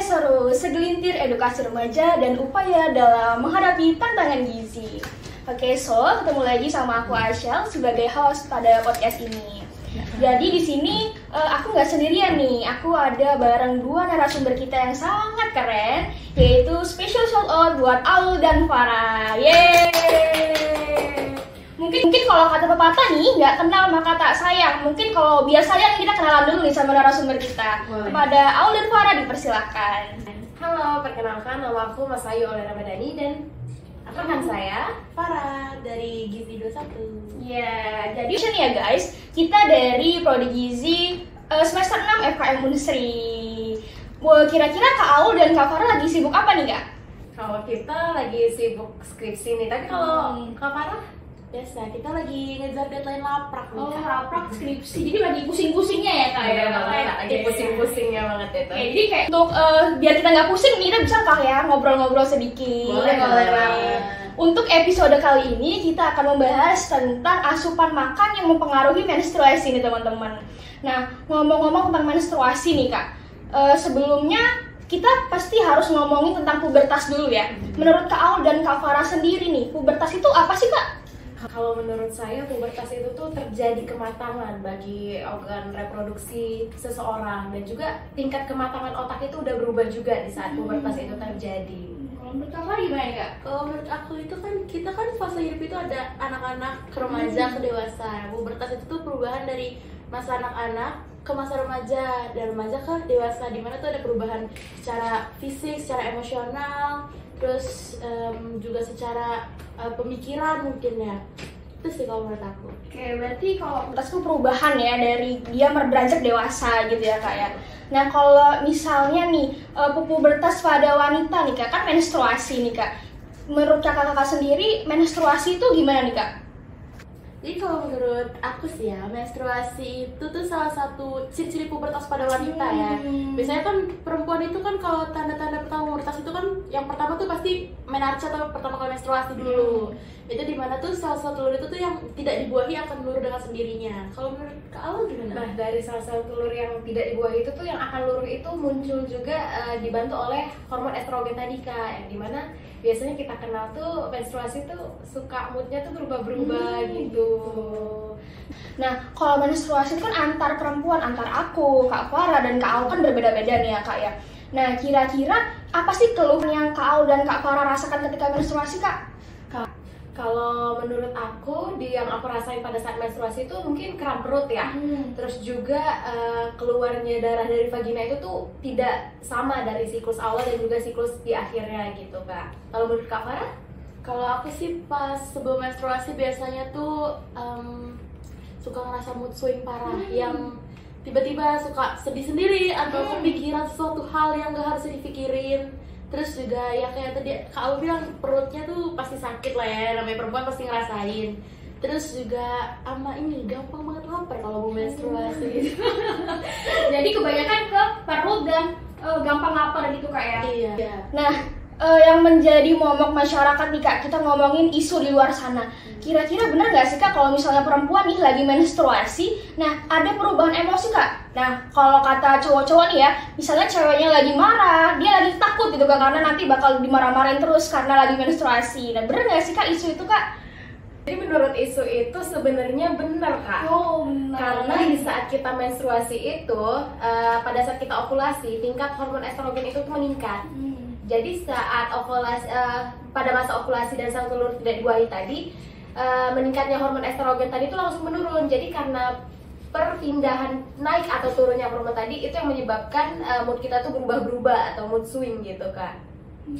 seru, segelintir edukasi remaja dan upaya dalam menghadapi tantangan gizi. Oke, so ketemu lagi sama aku Aisyah sebagai host pada podcast ini. Jadi di sini aku nggak sendirian nih, aku ada bareng dua narasumber kita yang sangat keren, yaitu special shout out buat Aul dan Farah. Yeay! Mungkin kalau kata pepatah nih, nggak kenal maka tak sayang. Mungkin kalau biasanya kita kenalan dulu nih sama narasumber kita. Boleh. Kepada Aul dan Farah dipersilakan. Halo, perkenalkan nama aku Mas Ayu Oleh Ramadhani dan rekan saya Farah dari Gizi 21. Ya, jadi nih ya guys, kita dari Prodi Gizi semester 6 FKM Unsri. Wah, kira-kira Kak Aul dan Kak Farah lagi sibuk apa nih Kak? Kalau kita lagi sibuk skripsi nih, tapi kalau Kak Farah Biasa, kita lagi ngejar deadline laprak nih. Oh, raprak skripsi, jadi lagi pusing-pusingnya ya Kak? Iya Ya? banget, lagi pusing-pusingnya banget itu. Oke, jadi kayak untuk biar kita nggak pusing nih, kita bisa Kak ya ngobrol-ngobrol sedikit. Boleh banget. Untuk episode kali ini kita akan membahas tentang asupan makan yang mempengaruhi menstruasi nih teman-teman. Nah, ngomong-ngomong tentang menstruasi nih Kak, sebelumnya kita pasti harus ngomongin tentang pubertas dulu ya. Menurut Kak Aul dan Kak Farah sendiri nih, pubertas itu apa sih Kak? Kalau menurut saya pubertas itu tuh terjadi kematangan bagi organ reproduksi seseorang dan juga tingkat kematangan otak itu udah berubah juga di saat pubertas itu terjadi. Kalau menurut Kak Farah gimana Kak? Kalau menurut aku itu kan kita kan fase hidup itu ada anak-anak ke remaja ke dewasa. Pubertas itu tuh perubahan dari masa anak-anak ke masa remaja, dan remaja ke dewasa, dimana tuh ada perubahan secara fisik, secara emosional, terus juga secara pemikiran mungkin ya. Itu sih kalau menurut aku. Oke, berarti kalau pubertas itu perubahan ya dari dia beranjak dewasa gitu ya Kak ya. Nah, kalau misalnya nih pubertas pada wanita nih Kak, kan menstruasi nih Kak. Menurut kakak-kakak sendiri menstruasi itu gimana nih Kak? Jadi kalau menurut aku sih ya, menstruasi itu tuh salah satu ciri-ciri pubertas pada wanita ya. Biasanya kan perempuan itu kan kalau tanda-tanda pertama pubertas itu kan yang pertama tuh pasti menarche atau pertama kali menstruasi dulu. Itu dimana tuh salah satu telur itu tuh yang tidak dibuahi akan luruh dengan sendirinya. Kalau menurut Kak Aul gimana? Nah, dari salah satu telur yang tidak dibuahi itu tuh yang akan luruh itu muncul juga dibantu oleh hormon estrogen tadi Kak, yang dimana biasanya kita kenal tuh menstruasi tuh suka moodnya tuh berubah-berubah gitu. Nah, kalau menstruasi itu kan antar perempuan, antar aku, Kak Farah, dan Kak Aul kan berbeda-beda nih ya Kak ya. Nah, kira-kira apa sih keluhan yang Kak Aul dan Kak Farah rasakan ketika menstruasi Kak? Kalau menurut aku, yang aku rasain pada saat menstruasi itu mungkin kram perut ya. Terus juga keluarnya darah dari vagina itu tuh tidak sama dari siklus awal dan juga siklus di akhirnya gitu Kak. Kalau menurut Kak Farah? Kalau aku sih pas sebelum menstruasi biasanya tuh suka ngerasa mood swing parah, yang tiba-tiba suka sedih sendiri atau kepikiran sesuatu hal yang gak harus dipikirin. Terus juga ya kayak tadi Kak Aul bilang, perutnya tuh pasti sakit lah ya, namanya perempuan pasti ngerasain. Terus juga sama ini gampang banget lapar kalau mau menstruasi. Jadi kebanyakan ke perut dan gampang lapar gitu Kak ya? Iya. Nah, yang menjadi momok masyarakat nih Kak, kita ngomongin isu di luar sana. Kira-kira bener gak sih Kak kalau misalnya perempuan nih lagi menstruasi, nah ada perubahan emosi Kak? Nah, kalau kata cowok-cowok nih ya, misalnya ceweknya lagi marah, dia lagi takut gitu Kak, karena nanti bakal dimarah-marahin terus karena lagi menstruasi. Nah, bener gak sih Kak isu itu Kak? Jadi menurut isu itu sebenarnya benar Kak. Oh, benar. Karena di saat kita menstruasi itu, pada saat kita ovulasi, tingkat hormon estrogen itu tuh meningkat. Jadi saat ovulasi, pada masa ovulasi dan sel telur tidak dibuahi tadi, meningkatnya hormon estrogen tadi itu langsung menurun. Jadi karena perpindahan naik atau turunnya hormon tadi itu yang menyebabkan mood kita tuh berubah-berubah atau mood swing gitu Kak.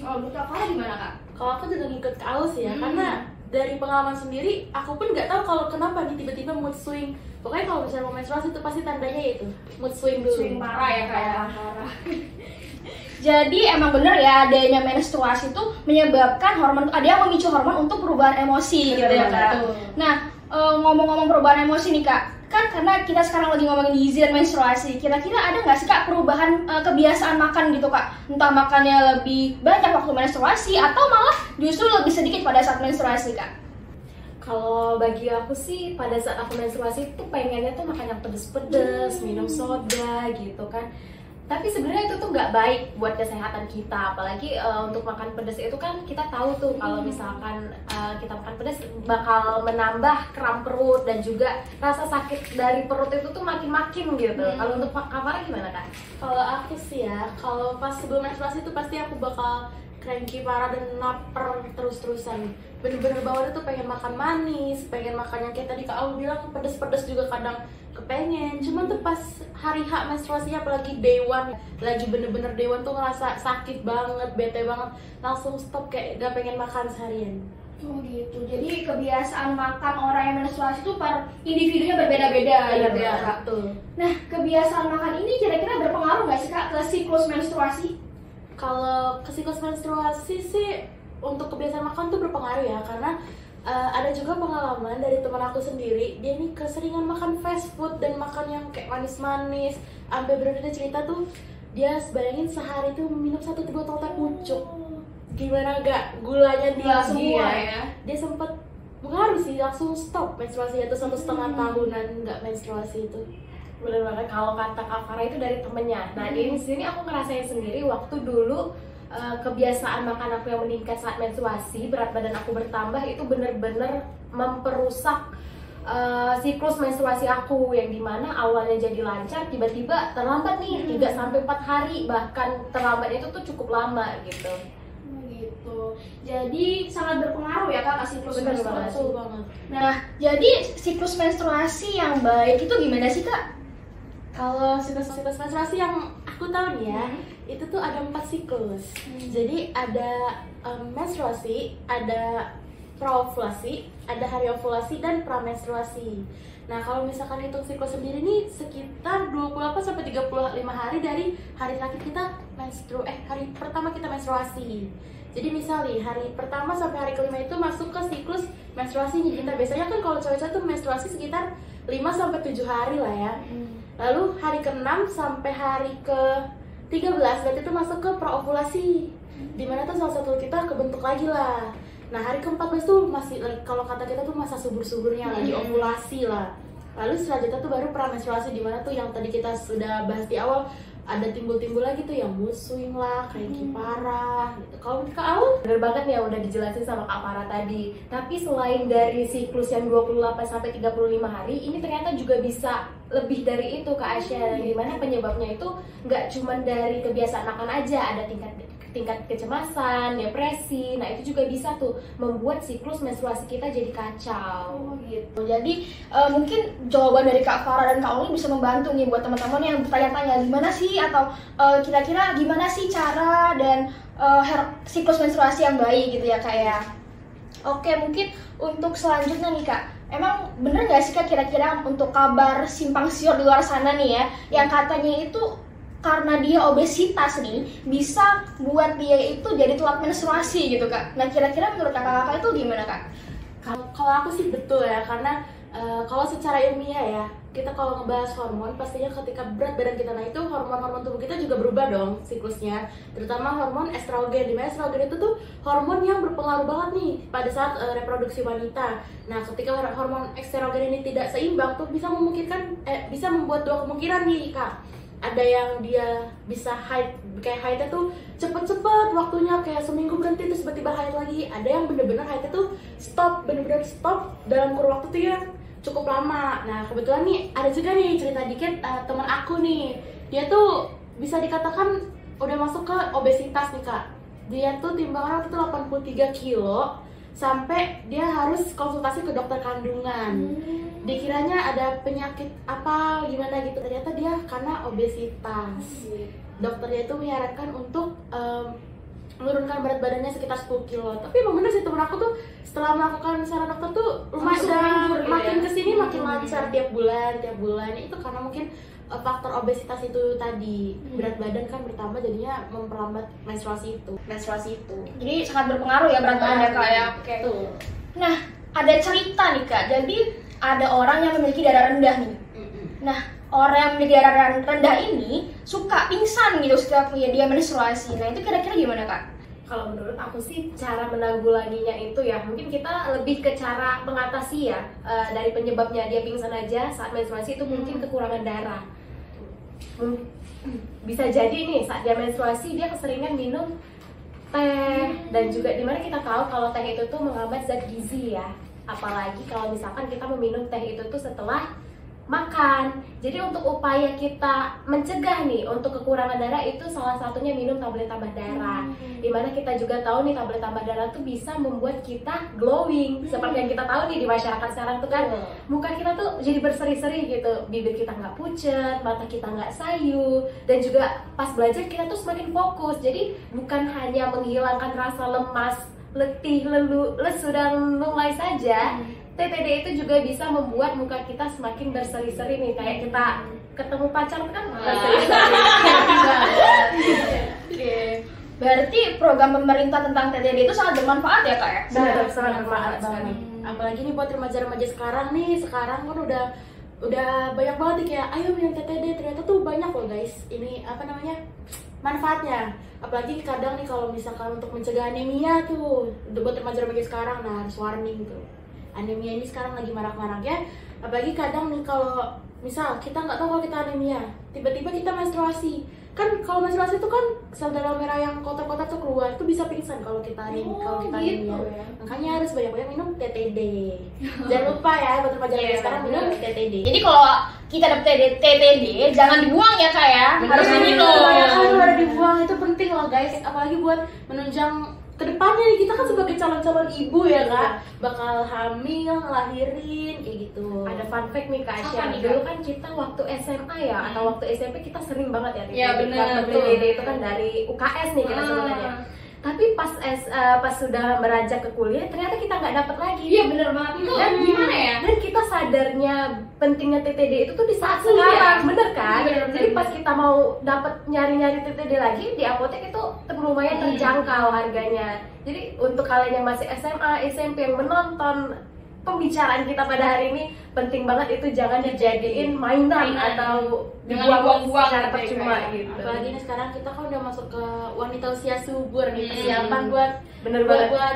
Oh, menurut Kak Farah gimana Kak? Kalau aku juga ngikut Kak Aul sih ya, karena dari pengalaman sendiri, aku pun nggak tahu kalau kenapa nih tiba-tiba mood swing. Pokoknya kalau misalnya mau menstruasi itu pasti tandanya itu mood swing dulu. Swing parah ya Kak ya? Parah. Jadi emang bener ya, adanya menstruasi itu menyebabkan hormon, ada yang memicu hormon untuk perubahan emosi gitu ya Kak. Nah, ngomong-ngomong perubahan emosi nih Kak, kan karena kita sekarang lagi ngomongin gizi dan menstruasi, kira-kira ada nggak sih Kak perubahan kebiasaan makan gitu Kak? Entah makannya lebih banyak waktu menstruasi atau malah justru lebih sedikit pada saat menstruasi Kak? Kalau bagi aku sih pada saat aku menstruasi tuh pengennya tuh makan yang pedes-pedes, minum soda gitu kan. Tapi sebenarnya itu tuh nggak baik buat kesehatan kita, apalagi untuk makan pedas itu kan kita tahu tuh kalau misalkan kita makan pedas bakal menambah kram perut dan juga rasa sakit dari perut itu tuh makin-makin gitu. Kalau untuk Kak Farah gimana Kak? Kalau aku sih ya, kalau pas sebelum menstruasi itu pasti aku bakal cranky parah dan lapar terus-terusan. Bener-bener bawahnya tuh pengen makan manis, pengen makan yang kayak tadi Kak Aul bilang pedes-pedes juga kadang kepengen. Cuman tuh pas hari H menstruasinya, apalagi day one, lagi bener-bener day one tuh ngerasa sakit banget, bete banget, langsung stop kayak gak pengen makan seharian. Oh gitu. Jadi kebiasaan makan orang yang menstruasi itu per individunya berbeda-beda gitu ya Kak. Betul. Nah, kebiasaan makan ini kira-kira berpengaruh nggak sih Kak ke siklus menstruasi? Kalau ke siklus menstruasi sih untuk kebiasaan makan tuh berpengaruh ya, karena ada juga pengalaman dari teman aku sendiri, dia nih keseringan makan fast food dan makan yang kayak manis-manis, sampai bener-bener cerita tuh dia bayangin sehari tuh minum 1 botol teh pucuk. Gimana gak gulanya Gula tinggi semua ya? ya. Dia sempet pengaruh sih, langsung stop menstruasi itu 1,5 tahunan nggak menstruasi itu. Bener banget, kalau kata Kak Farah itu dari temennya. Nah di sini aku ngerasain sendiri waktu dulu kebiasaan makan aku yang meningkat saat menstruasi, berat badan aku bertambah, itu bener-bener memperusak siklus menstruasi aku, yang dimana awalnya jadi lancar, tiba-tiba terlambat nih 3-4 hari, bahkan terlambat itu tuh cukup lama gitu. Gitu. Jadi sangat berpengaruh ya Kak siklus Bener menstruasi. Betul banget. Nah, jadi siklus menstruasi yang baik itu gimana sih Kak? Kalau siklus menstruasi yang aku tahu nih ya, itu tuh ada 4 siklus. Jadi ada menstruasi, ada praovulasi, ada hari ovulasi, dan pramenstruasi. Nah, kalau misalkan hitung siklus sendiri nih sekitar 28-35 hari dari hari terakhir kita hari pertama kita menstruasi. Jadi misal nih, hari pertama sampai hari kelima itu masuk ke siklus menstruasinya kita. Biasanya kan kalau cewek-cewek tuh menstruasi sekitar 5-7 hari lah ya. Lalu hari ke-6 sampai hari ke-13 berarti itu masuk ke praovulasi, dimana tuh salah satu kita kebentuk lagi lah. Nah hari ke-14 tuh masih, kalau kata kita tuh masa subur-suburnya, lagi ovulasi lah. Lalu selanjutnya tuh baru pramenstruasi, dimana tuh yang tadi kita sudah bahas di awal, ada timbul-timbul lagi tuh yang mood swing lah, cranky parah gitu. Kalau Kak Aul? Bener banget ya, udah dijelasin sama Kak Farah tadi. Tapi selain dari siklus yang 28-35 hari, ini ternyata juga bisa lebih dari itu Kak Asya. Dimana penyebabnya itu nggak cuma dari kebiasaan makan aja, ada tingkat kecemasan, depresi. Nah itu juga bisa tuh membuat siklus menstruasi kita jadi kacau. Oh gitu. Jadi mungkin jawaban dari Kak Farah dan Kak Uli bisa membantu nih buat teman-teman yang bertanya-tanya gimana sih, atau kira-kira gimana sih cara dan siklus menstruasi yang baik gitu ya Kak ya. Oke, mungkin untuk selanjutnya nih Kak, emang bener nggak sih Kak kira-kira untuk kabar simpang siur di luar sana nih ya, yang katanya itu karena dia obesitas nih bisa buat dia itu jadi telat menstruasi gitu Kak. Nah kira-kira menurut kakak-kakak itu gimana Kak? Kalau aku sih betul ya, karena kalau secara ilmiah ya, kita kalau ngebahas hormon, pastinya ketika berat badan kita naik itu hormon-hormon tubuh kita juga berubah dong siklusnya, terutama hormon estrogen. Dimana estrogen itu tuh hormon yang berpengaruh banget nih pada saat reproduksi wanita. Nah ketika hormon estrogen ini tidak seimbang tuh bisa membuat 2 kemungkinan nih Kak. Ada yang dia bisa haid, kayak haidnya tuh cepet-cepet waktunya, kayak seminggu berhenti terus tiba-tiba haid lagi. Ada yang bener-bener haidnya tuh bener-bener stop dalam kurun waktu tuh ya cukup lama. Nah kebetulan nih ada juga nih cerita dikit, teman aku nih, dia tuh bisa dikatakan udah masuk ke obesitas nih Kak. Dia tuh timbangan waktu itu 83 kilo, sampai dia harus konsultasi ke dokter kandungan. Dikiranya ada penyakit apa gimana gitu, ternyata dia karena obesitas. Dokternya itu menyarankan untuk menurunkan berat badannya sekitar 10 kilo. Tapi emang bener sih, temen aku tuh setelah melakukan saran dokter tuh lumayan udah makin kesini makin lancar tiap bulan. Itu karena mungkin faktor obesitas itu tadi, berat badan kan bertambah jadinya memperlambat menstruasi itu. Jadi sangat berpengaruh ya berat badan ya Kak ya. Oke. Nah ada cerita nih Kak, jadi ada orang yang memiliki darah rendah nih. Nah orang yang memiliki darah rendah ini suka pingsan gitu setiap dia menstruasi. Nah itu kira-kira gimana Kak? Kalau menurut aku sih cara menanggulanginya itu ya mungkin kita lebih ke cara mengatasi ya, dari penyebabnya dia pingsan aja saat menstruasi itu mungkin kekurangan darah. bisa jadi nih saat dia menstruasi dia keseringan minum teh, dan juga dimana kita tahu kalau teh itu tuh menghambat zat gizi ya, apalagi kalau misalkan kita meminum teh itu tuh setelah makan. Jadi untuk upaya kita mencegah nih untuk kekurangan darah itu salah satunya minum tablet tambah darah. Dimana kita juga tahu nih tablet tambah darah tuh bisa membuat kita glowing. Seperti yang kita tahu nih di masyarakat sekarang tuh kan muka kita tuh jadi berseri-seri gitu, bibir kita nggak pucat, mata kita nggak sayu, dan juga pas belajar kita tuh semakin fokus. Jadi bukan hanya menghilangkan rasa lemas, letih, lesu dan lunglai saja. TTD itu juga bisa membuat muka kita semakin berseri-seri nih, kayak kita ketemu pacar kan berseri-seri. Oke. Berarti program pemerintah tentang TTD itu sangat bermanfaat ya kak ya? Sangat bermanfaat banget. Apalagi nih buat remaja-remaja sekarang kan udah banyak banget nih kayak ayo minum TTD, ternyata tuh banyak loh guys. Ini apa namanya? Manfaatnya. Apalagi kadang nih kalau misalkan untuk mencegah anemia tuh buat remaja-remaja sekarang, nah harus warning tuh. Anemia ini sekarang lagi marak-maraknya, apalagi kadang nih kalau misal kita nggak tahu kalau kita anemia, tiba-tiba kita menstruasi, kan kalau menstruasi itu kan sel darah merah yang kotor-kotor tuh keluar, itu bisa pingsan kalau kita anemia. Ya. Makanya harus banyak-banyak minum TTD. Jangan lupa ya buat remaja sekarang minum TTD. Jadi kalau kita dapet TTD jangan dibuang ya kak ya, harus diminum. Harus dibuang, itu penting loh guys, apalagi buat menunjang kedepannya nih, kita kan sebagai calon-calon ibu ya kak, bakal hamil, ngelahirin kayak gitu. Ada fun fact nih kak Asya, dulu kan kita waktu SMA ya atau waktu SMP kita sering banget ya Iya benar. TTD itu kan dari UKS nih kita sebenarnya. Tapi pas sudah beranjak ke kuliah ternyata kita nggak dapet lagi. Iya benar banget itu. Dan Gimana ya? Dan kita sadarnya pentingnya TTD itu tuh di saat sekarang, bener kan? Jadi pas kita mau dapet nyari-nyari TTD lagi di apotek itu lumayan terjangkau harganya. Jadi untuk kalian yang masih SMA, SMP yang menonton pembicaraan kita pada hari ini, penting banget itu jangan dijadiin mainan atau dibuang-buang secara percuma gitu. Apalagi ini sekarang kita kan udah masuk ke wanita usia subur nih, persiapan buat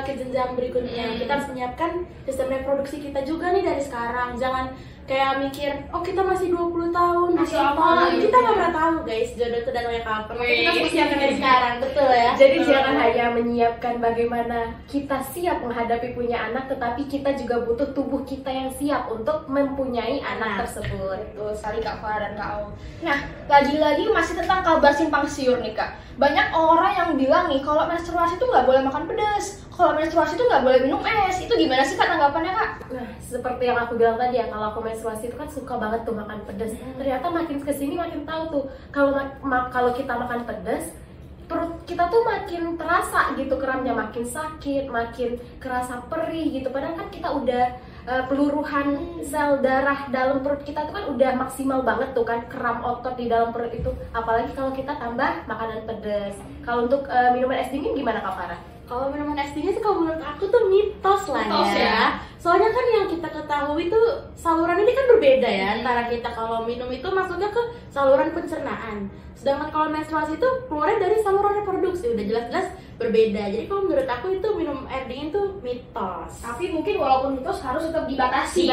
ke jenjang berikutnya. Kita harus menyiapkan sistem reproduksi kita juga nih dari sekarang. Jangan kayak mikir, oh kita masih 20 tahun, masih apa? Kita nggak pernah tahu guys, jodoh itu datangnya kapan. Kita harus persiapkan dari sekarang, betul ya? Jadi jangan hanya menyiapkan bagaimana kita siap menghadapi punya anak, tetapi kita juga butuh tubuh kita yang siap untuk mempunyai anak tersebut. Betul sekali Kak Farah dan Kak Aul. Nah, lagi-lagi masih tentang kabar simpang siur nih Kak. Banyak orang yang bilang nih kalau menstruasi itu nggak boleh makan pedas, kalau menstruasi itu nggak boleh minum es. Itu gimana sih Kak tanggapannya Kak? Nah, seperti yang aku bilang tadi ya, kalau aku menstruasi itu kan suka banget tuh makan pedas. Ternyata makin kesini makin tahu tuh kalau kita makan pedas, perut kita tuh makin terasa gitu kramnya, makin sakit, makin kerasa perih gitu. Padahal kan kita udah peluruhan sel darah dalam perut kita tuh kan udah maksimal banget tuh kan, kram otot di dalam perut itu. Apalagi kalau kita tambah makanan pedas. Kalau untuk minuman es dingin gimana Kak Farah? Kalau minuman es dingin sih kalau menurut aku tuh mitos lah ya. Soalnya kan yang kita ketahui tuh saluran ini kan berbeda ya, antara kita kalau minum itu masuknya ke saluran pencernaan, sedangkan kalau menstruasi itu keluarnya dari saluran reproduksi, udah jelas-jelas berbeda. Jadi kalau menurut aku itu minum air dingin tuh mitos. Tapi mungkin walaupun mitos harus tetap dibatasi.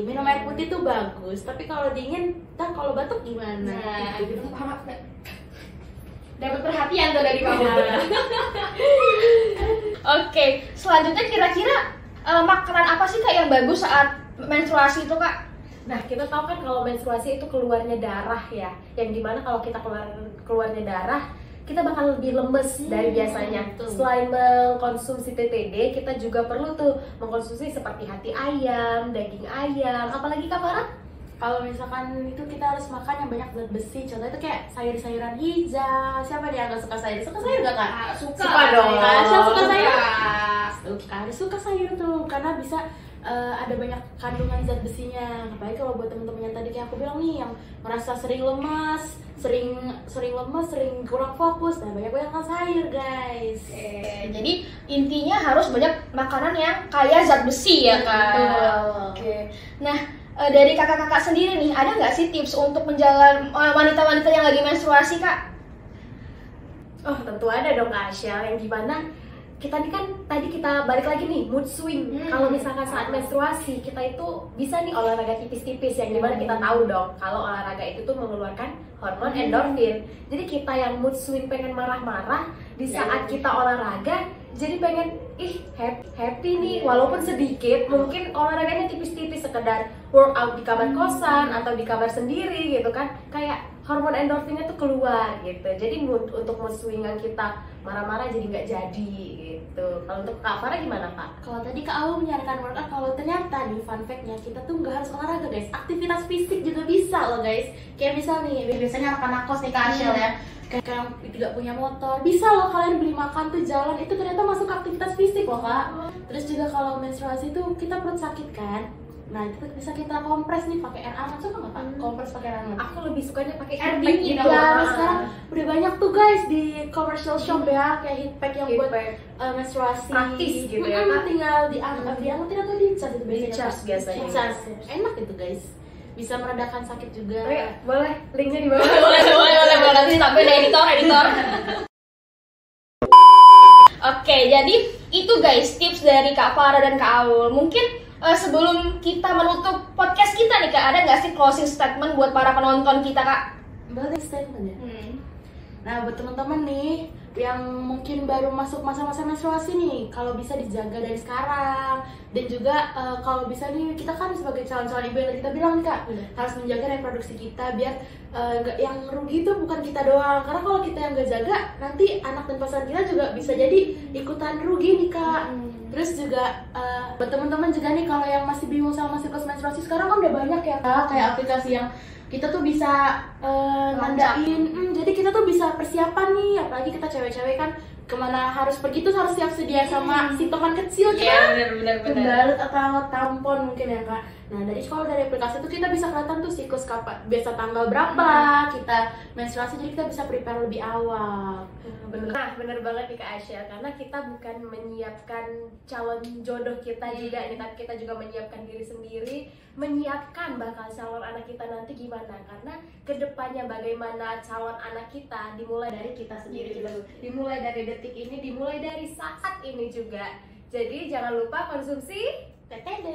Minum air putih tuh bagus, tapi kalau dingin, kalau batuk gimana? Nah, gitu. Dapat perhatian tuh dari kamu. Oke, selanjutnya kira-kira makanan apa sih Kak yang bagus saat menstruasi itu Kak? Nah, kita tahu kan kalau menstruasi itu keluarnya darah ya, yang dimana kalau kita keluarnya darah, kita bakal lebih lemes dari biasanya. Selain mengkonsumsi TTD, kita juga perlu tuh mengkonsumsi seperti hati ayam, daging ayam, apalagi Kak Farah? Kalau misalkan itu kita harus makan yang banyak zat besi, contohnya itu kayak sayur-sayuran hijau. Siapa nih yang gak suka sayur? Suka sayur gak Kak? Suka dong. Siapa suka sayur? Suka sayur tuh, karena bisa ada banyak kandungan zat besinya. Apalagi kalau buat temen-temen yang tadi kayak aku bilang nih, yang merasa sering lemas, sering kurang fokus, nah banyak-banyak sayur guys. Jadi intinya harus banyak makanan yang kaya zat besi ya Kak. Oke. Nah, dari kakak-kakak sendiri nih, ada nggak sih tips untuk menjaga wanita-wanita yang lagi menstruasi Kak? Oh tentu ada dong Kak Asyal, yang gimana kita nih kan tadi kita balik lagi nih mood swing. Kalau misalkan saat menstruasi kita itu bisa nih olahraga tipis-tipis yang dimana kita tahu dong kalau olahraga itu tuh mengeluarkan hormon endorfin. Jadi kita yang mood swing pengen marah-marah di saat kita olahraga jadi pengen happy nih walaupun sedikit, mungkin olahraganya tipis-tipis sekedar workout di kamar kosan atau di kamar sendiri gitu kan, kayak hormon endorfinnya tuh keluar gitu. Jadi untuk mood swingan kita marah-marah jadi nggak jadi gitu. Kalau untuk Kak Farah gimana Kak? Kalau tadi Kak Aul menyarankan workout, kalau ternyata nih fun fact-nya kita tuh nggak harus olahraga guys, aktivitas fisik juga bisa loh guys. Kayak misal nih biasanya anak-anak kos nih Kak Ashel ya, kayak yang tidak punya motor, bisa loh kalian beli makan tuh jalan, itu ternyata masuk aktivitas fisik loh Kak. Terus juga kalau menstruasi tuh kita perut sakit kan, nah itu bisa kita kompres nih pakai air hangat. Suka nggak Kak kompres pakai air hangat? Aku lebih sukanya pakai Air heat pack dingin gitu. ya. Sekarang udah banyak tuh guys di commercial shop ya, kayak heat pack yang Heat buat pack. menstruasi Praktis gitu ya, Kak? tinggal diangetin atau di charge itu biasanya Di-charge Kak. biasanya. Di-charge. Enak itu guys, bisa meredakan sakit juga. Oh, ya, boleh linknya di bawah. boleh nanti tambahin editor. Oke, jadi itu guys tips dari Kak Farah dan Kak Aul. Mungkin sebelum kita menutup podcast kita nih Kak, ada nggak sih closing statement buat para penonton kita Kak? Boleh statement ya. Nah buat teman-teman nih yang mungkin baru masuk masa-masa menstruasi nih, kalau bisa dijaga dari sekarang. Dan juga kalau bisa nih, kita kan sebagai calon-calon ibu yang tadi kita bilang nih Kak, harus menjaga reproduksi kita biar yang rugi itu bukan kita doang. Karena kalau kita yang gak jaga, nanti anak dan pasangan kita juga bisa jadi ikutan rugi nih Kak. Terus juga buat teman-teman juga nih, kalau yang masih bingung sama siklus menstruasi, sekarang kan udah banyak ya Kak, kayak aplikasi yang kita tuh bisa nandain, jadi kita tuh bisa persiapan nih, apalagi kita cewek-cewek kan kemana harus pergi tuh harus siap sedia sama si teman kecil kan, pembalut atau tampon mungkin ya Kak. Nah kalau dari aplikasi itu kita bisa kelihatan tuh siklus kapan, biasa tanggal berapa kita menstruasi, jadi kita bisa prepare lebih awal. Nah, bener banget nih Kak Asya, karena kita bukan menyiapkan calon jodoh kita juga nih, tapi kita juga menyiapkan diri sendiri, menyiapkan bakal calon anak kita nanti gimana. Karena kedepannya bagaimana calon anak kita dimulai dari kita sendiri gitu. Dimulai dari detik ini, dimulai dari saat ini juga. Jadi jangan lupa konsumsi PTD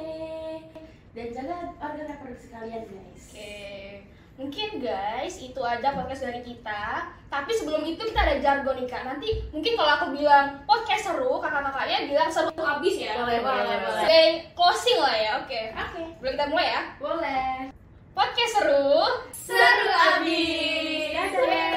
dan jaga organ reproduksi kalian guys. Oke, mungkin guys itu aja podcast dari kita. Tapi sebelum itu kita ada jargon nih Kak. Nanti mungkin kalau aku bilang podcast seru, kakak-kakaknya bilang seru habis ya. Boleh. Sebagai closing lah ya. Oke. Boleh kita mulai ya? boleh. Podcast seru Seru abis.